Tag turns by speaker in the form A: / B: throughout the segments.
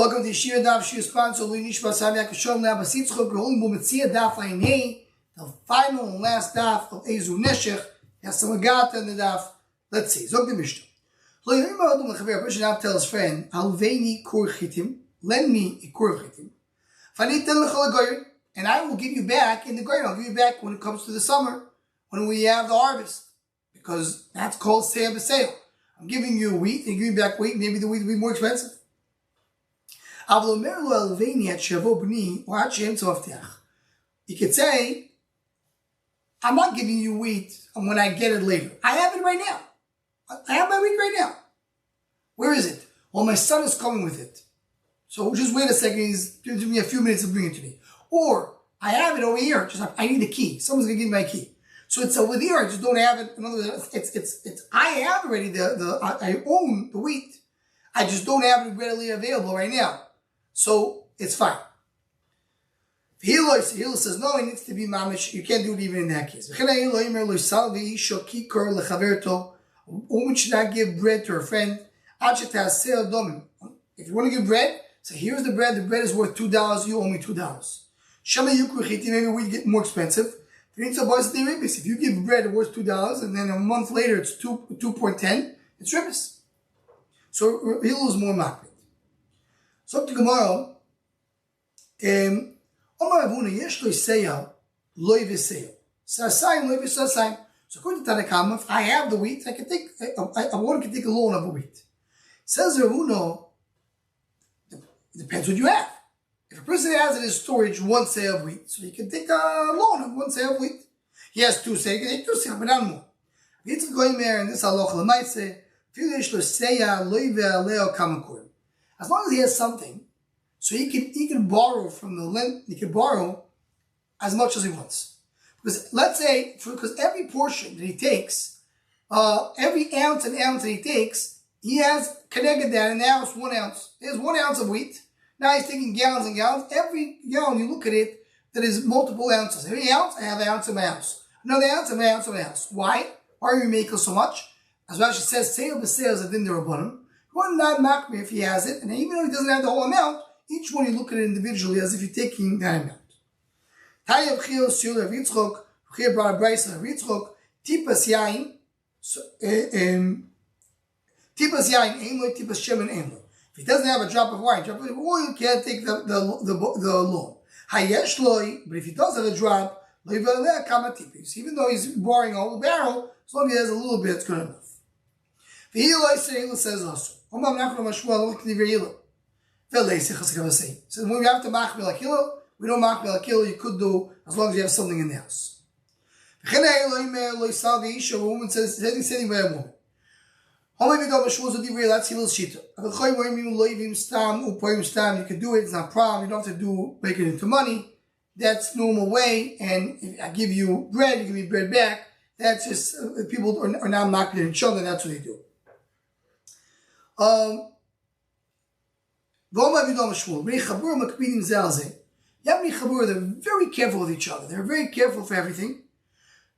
A: Welcome to Yeshiva Daf Shir sponsor Lui Nishma Sami Akashom Nabas Yitzchok. We're holding Metzia Daf Ainei, the final and last daf of Ezu Neshech. Has some agata in the daf. Let's see. Zog the Mishnah. Lo Yom Adum Lechaver. A person now tell his friend, Alveini Kur Chitim. Lend me a Kur Chitim. Fanit Ten Lechol Goyin, and I will give you back in the Goyin. I'll give you back when it comes to the summer, when we have the harvest, because that's called Seah B'Seah. I'm giving you wheat, and giving back wheat. Maybe the wheat will be more expensive. You could say, I'm not giving you wheat when I get it later. I have it right now. I have my wheat right now. Where is it? Well, my son is coming with it. So just wait a second. He's giving me a few minutes to bring it to me. Or I have it over here. I need the key. Someone's going to give me my key. So it's over here. I just don't have it. In other words, I have already I own the wheat. I just don't have it readily available right now. So it's fine. Hillel says, no, it needs to be mamish. You can't do it even in that case. A woman should not give bread to her friend. If you want to give bread, say, here's the bread is worth $2, you owe me $2. Maybe we get more expensive. If you give bread worth $2 and then a month later it's 2.10, it's ribbis. So Hillel is more makbid. So to Gemara, Omar Avuna yesh lo yiseya lo yiseya. Sasayim lo yisasayim. So according to Tanakama, if I have the wheat, I can take a woman can take a loan of the wheat. Says Avuna, it depends what you have. If a person has in his storage one seah of wheat, so he can take a loan of one seah of wheat. He has two seah, he can take two seah, but not more. It's going there, and this halacha l'maaseh. As long as he has something, so he can borrow from the lend, he can borrow as much as he wants. Because let's say, because every portion that he takes, every ounce that he takes, he has connected that in the ounce, 1 ounce. He has 1 ounce of wheat. Now he's taking gallons and gallons. Every gallon, you look at it, that is multiple ounces. Every ounce, I have an ounce of my ounce. Another ounce of my ounce of my ounce. Why? Why are we making so much? As Rashi says, Seah B'Seah is a din d'Rabbanan. One not makbid if he has it, and even though he doesn't have the whole amount, each one you look at it individually as if you're taking that amount. Tayav Chil Siul Rav Yitzchok, Chil brought a brayso Rav Yitzchok, Tipas Yain, Tipas Yain, Aimlo, Tipas Shemen, Aimlo. If he doesn't have a drop of wine, drop of oil, you can't take the loan. Hayesh Loi, but if he does have a drop, even though he's borrowing a whole barrel, as long as he has a little bit, it's good enough. Hillel says also, says when we have to machmir like Hillel, we don't machmir like Hillel, you could do as long as you have something in the house. A woman says, sitting by a woman. That's Hillel's shita. You can do it, it's not a problem, you don't have to make it into money. That's normal way, and if I give you bread, you give me bread back. That's just, people are now machmir in children, that's what they do. They're very careful with each other. They're very careful for everything.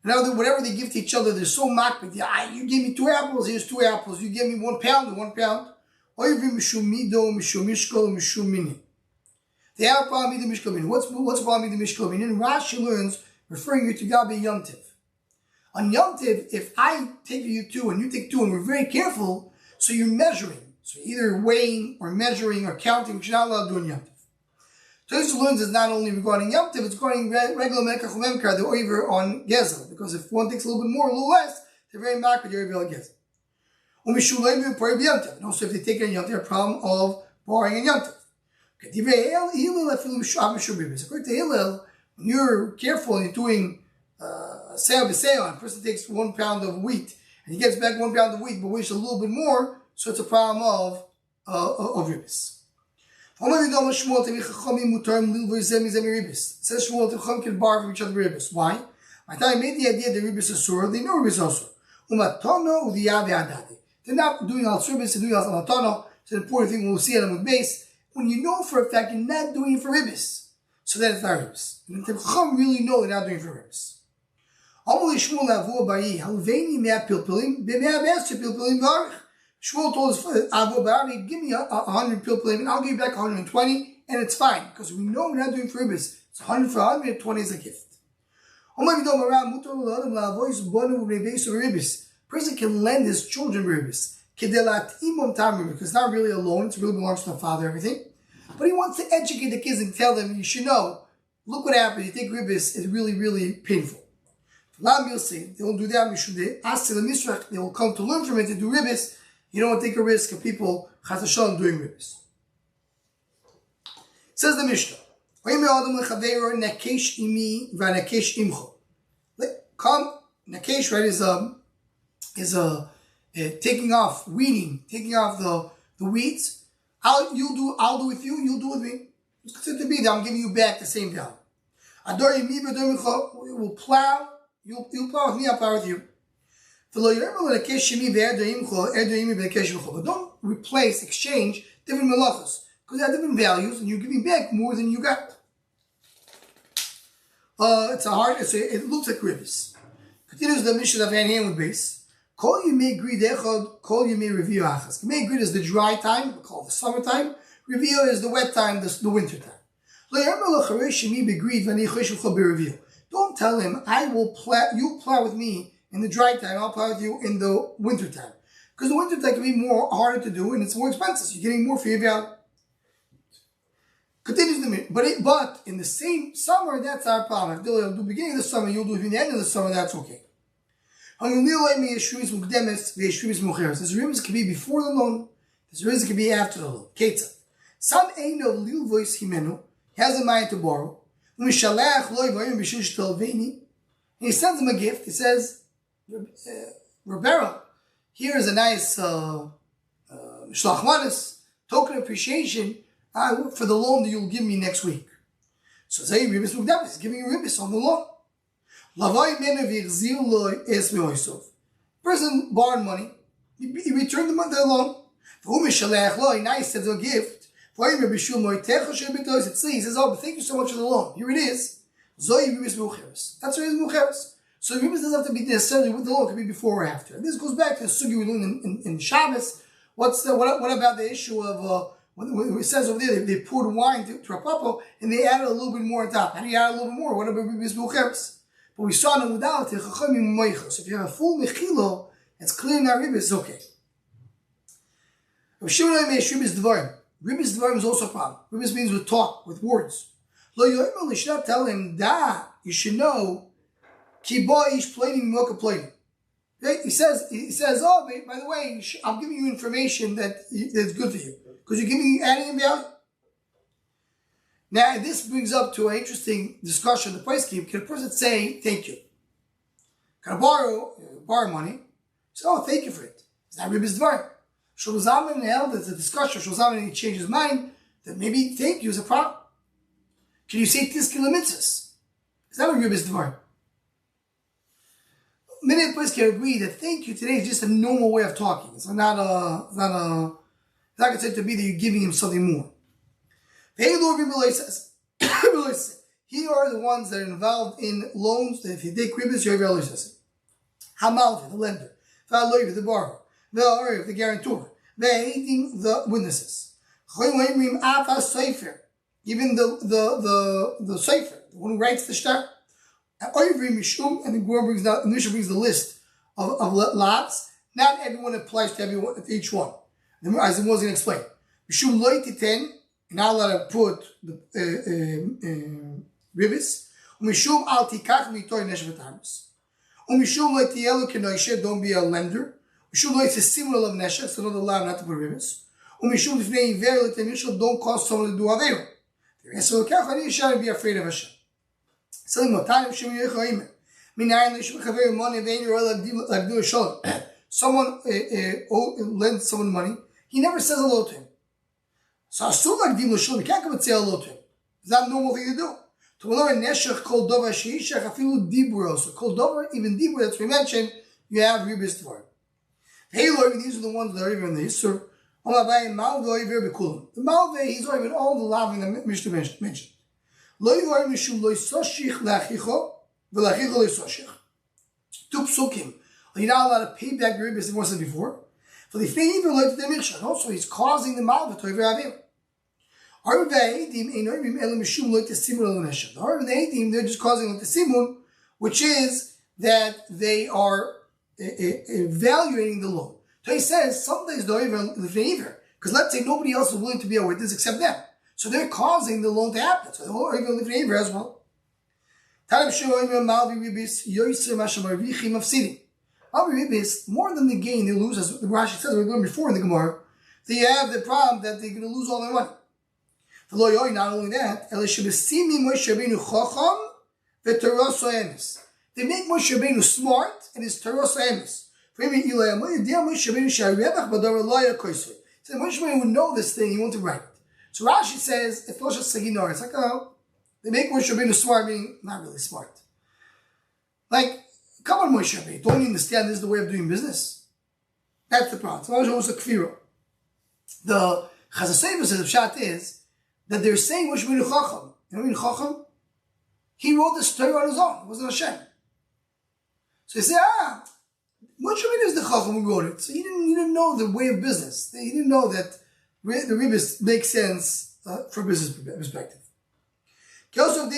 A: Now, whatever they give to each other, they're so makbid. You gave me 2 apples, here's 2 apples. You gave me 1 pound, 1 pound. They have problem with the mishkal. What's problem with the mishkal? And Rashi learns, referring you to Gabi Yom Tiv. On Yom Tiv, if I take you 2 and you take 2 and we're very careful, so you're measuring. So either weighing or measuring or counting, which you're not allowed to do in Yom Tiv. Tosfos learns is not only regarding Yom Tiv, it's regarding regular Mekach Memkar, the over on Gezel. Because if one takes a little bit more, a little less, they're very makbid, you're able to Gezel. And also if they take it in Yom Tiv, a problem of borrowing in Yom Tiv. According to Hillel, when you're careful and you're doing Seah B'Seah, a person takes 1 pound of wheat, and he gets back 1 pound of wheat, but wishes a little bit more, so it's a problem of ribbis. Says Shmuel, the Chacham can borrow from each other ribbis. Why? By the time I made the idea that ribbis is surah, they know ribbis is also. They're not doing al ribbis, they're doing al matano. It's an important thing we'll see on the base. When you know for a fact you're not doing it for ribbis, so then it's not ribbis. And the Chacham really know they're not doing it for ribbis. Shmuel told his Abu Bari, give me 100 pilpulim and I'll give you back 120 and it's fine because we know we're not doing for ribbis. It's 100 for 120 is a gift. Person can lend his children ribbis because it's not really a loan, it really belongs to the father, everything. But he wants to educate the kids and tell them, you should know, look what happens, you take ribbis, it's really, really painful. You'll say, they won't do that, they will come to learn from it to do ribbis. You don't want to take a risk of people chas v'shalom doing ribbis. Says the Mishnah, come, nakesh, right, is taking off, weeding, taking off the weeds. I'll do with you, you'll do with me. It's considered to be that I'm giving you back the same value. We'll plow, you'll plow with me, I'll plow with you. But don't replace, exchange different melachos because they have different values and you're giving back more than you got. It looks like ribbis. Continues the mission of hand with base. Kol yimei grid echad, kol yimei reviu achas. Yimei grid is the dry time, we call it the summertime. Reviu is the wet time, the winter time. Don't tell him, you'll plow with me in the dry time, I'll plow with you in the winter time. Because the winter time can be more harder to do and it's more expensive. So you're getting more for your value. Continues the minute. But in the same summer, that's our problem. If you'll do the beginning of the summer, you'll do it in the end of the summer, that's okay. This ribbis can be before the loan. This ribbis can be after the loan. Ketzah. Some ain't of little voice himenu. He has a mind to borrow. And he sends him a gift. He says, Roberto, here is a nice shlach manos, token of appreciation for the loan that you'll give me next week. So say ribbis mukdamis, he's giving you ribbis on the loan. Person borrowed money, he returned the loan. Now he sends him a gift. It says, oh, but thank you so much for the loan. Here it is. That's why it's mucheres. So ribbis doesn't have to be necessarily with the loan, it can be before or after. And this goes back to the sugi we learned in Shabbos. What about the issue of when it says over there they poured wine to a papo and they added a little bit more on top? How do you add a little bit more? What about ribbis mucheres? But we saw in the Mudal Chachamim Moicha. So if you have a full mechilo, it's clear in our ribbis, it's okay. Ribbis dvarim is also a problem. Ribbis means with talk, with words. You should not tell him that. You should know. Ki bo ish planing mocha planing. He says, oh, by the way, I'm giving you information that's good for you because you're adding in value. Now, this brings up to an interesting discussion. The price keep. Can a person say thank you? Can I borrow money? Say, oh, thank you for it. It's not ribbis dvarim. Shulzaman held as a discussion. Shulzaman, he changed his mind that maybe thank you is a problem. Can you say tiskin lemitzvahs? It's not a ribbis dvarim. Many of the places can agree that thank you today is just a normal way of talking. It's not considered to be that you're giving him something more. The Lord says, here are the ones that are involved in loans that if you take ribbis, you're very says. Hamalvi, the lender. Va'aloiv, the borrower. The guarantor, the witnesses, even the sefer, the one who writes the shtar, and the Gemara brings the list of lots. Not everyone applies to everyone, to each one. As the was going to explain, mishum loy titen, you're not allowed to put the ribbis. Mishum al tikach mitoy neshet v'tarmus. Mishum loy tielu kenoishe, don't be a lender. Mishum is a similar of neshek, so don't allow not to put ribbis. Mishum lifnei iver l'temishul, don't cause someone to do avera. So you shouldn't be afraid of Hashem. Someone lends someone money, he never says hello to him. So you can't come and say hello to him. It's not a normal thing to do. To learn neshek kol dover sheishach afilu dibur, so kol dover, even dibur that's we mentioned, you have ribbis for it. Hey Lord, these are the ones that are even in the Yisur. The Malve, he's already with all the laving that Mishnah mentioned. Two psukim. You're not allowed to pay back your ribbis, as I said before. Also, he's causing the malva to Avir. They're just causing the simun, which is that they are evaluating the loan. So he says sometimes because let's say nobody else is willing to be a witness except them. So they're causing the loan to happen. So they're even living as well. More than the gain they lose, as Rashi says, we're going before in the Gemara, they have the problem that they're going to lose all their money. Not only that, they make Moshe Rabbeinu smart and his Torah emes. So Moshe Rabbeinu would know this thing, he wants to write it. So Rashi says, it's like, oh, they make Moshe Rabbeinu smart, meaning not really smart. Like, come on, Moshe Rabbeinu, don't you understand this is the way of doing business? That's the problem. The Chazaseva says, the Pshat is, that they're saying Moshe Rabbeinu Chacham. You know what I mean, Chacham? He wrote this story on his own. It wasn't Hashem. So they say, Moshe Rabbeinu is the Chacham who wrote it. So he didn't know the way of business. He didn't know that the ribis makes sense for business perspective. Someone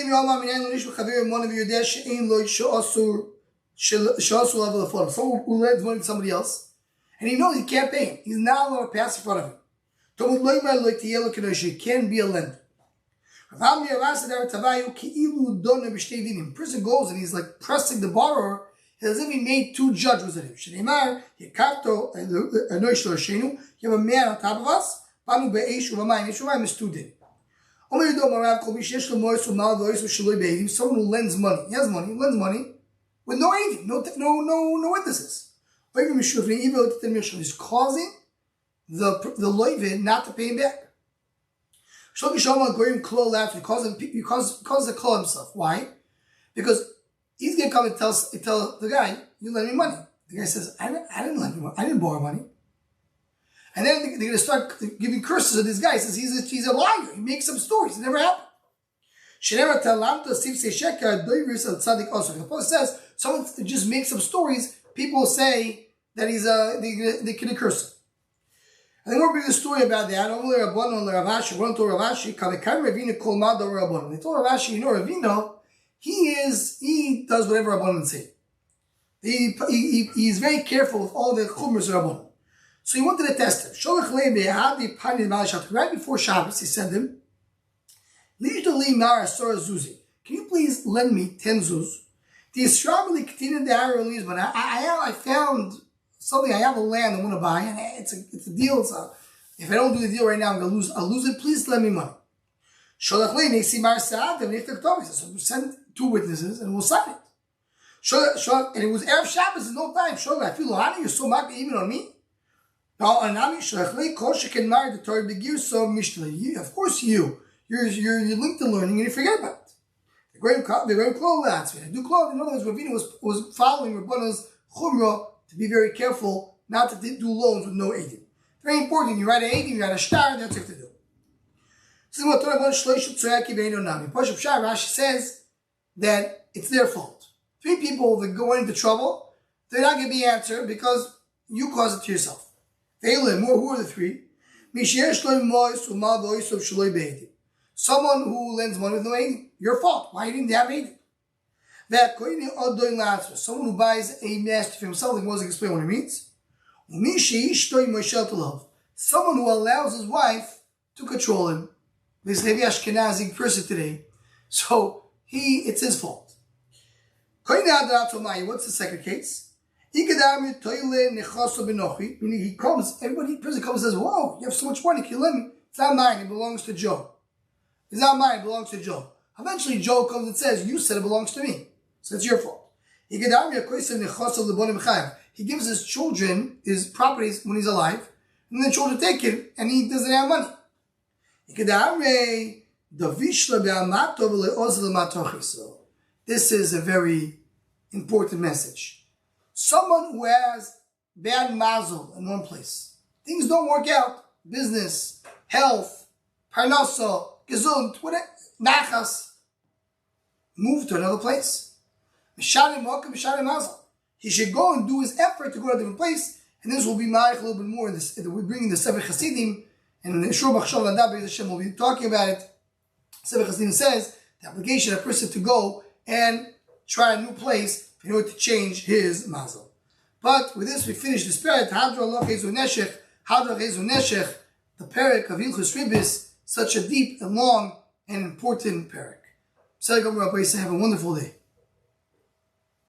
A: who lends money to somebody else, and he knows he can't pay him. He's not allowed to pass in front of him. He can be a lender. Person goes and he's like pressing the borrower as if he made two judges at him. You have a man on top of us. Someone who lends money. He has money. He lends money with no aid, no witnesses. He's causing the loivid not to pay him back. He calls the klal himself. Why? Because he's going to come and tell the guy, you lend me money. The guy says, I didn't lend you money. I didn't borrow money. And then they're going to start giving curses to this guy. He says he's a liar. He makes up stories. It never happened. The Prophet says someone just makes up stories. People say that they can curse him. And then we'll bring a story about that. They told Ravashi, you know, Ravina, he does whatever Rabbanan say. He's very careful with all the chumras of Rabbanan. So he wanted to test him. Right before Shabbos, he said to him, can you please lend me 10 zuz? I found something, I have a land I want to buy, and it's a deal. If I don't do the deal right now, I'll lose it. Please lend me money. So send 2 witnesses and we'll sign it. And it was Erev Shabbos, there's no time. I feel you're so mad even on me. Of course you're linked to learning and you forget about it. They're going to close that. When I do close, in other words, Ravina was following Rabbanah's chumrah to be very careful not to do loans with no aiding. Very important. You write an aiding, you write a star, that's what you have to do. This is what Rashi says that it's their fault. 3 people that go into trouble, they're not going to be answered because you caused it to yourself. Who are the 3? Someone who lends money with no aiding. Your fault. Why didn't they have aiding? Someone who buys a master for himself, he wasn't explain what it means. Someone who allows his wife to control him. This heavy Ashkenazi person today. So it's his fault. What's the second case? Meaning he comes, everybody in prison comes and says, whoa, you have so much money, can you lend me? It's not mine, it belongs to Joe. It's not mine, it belongs to Joe. Eventually Joe comes and says, you said it belongs to me. So it's your fault. He gives his children his properties when he's alive, and the children take it, and he doesn't have money. So this is a very important message. Someone who has bad mazel in one place. Things don't work out. Business, health, parnasa, gesund, whatever, nachas. Move to another place. He should go and do his effort to go to a different place And this will be ma'arich a little bit more in this. We're bringing the Sefer Hasidim, and the Shor Machshava Ladab Be'ez Hashem will be talking about it. Sefer Hasidim says the obligation of a person to go and try a new place in order to change his mazel. But with this, we finish this parak. Hadra Allah Chezu Neshech, Hadra Chezu Neshech, the parak of Hilchos Ribis, such a deep and long and important parak. Have a wonderful day.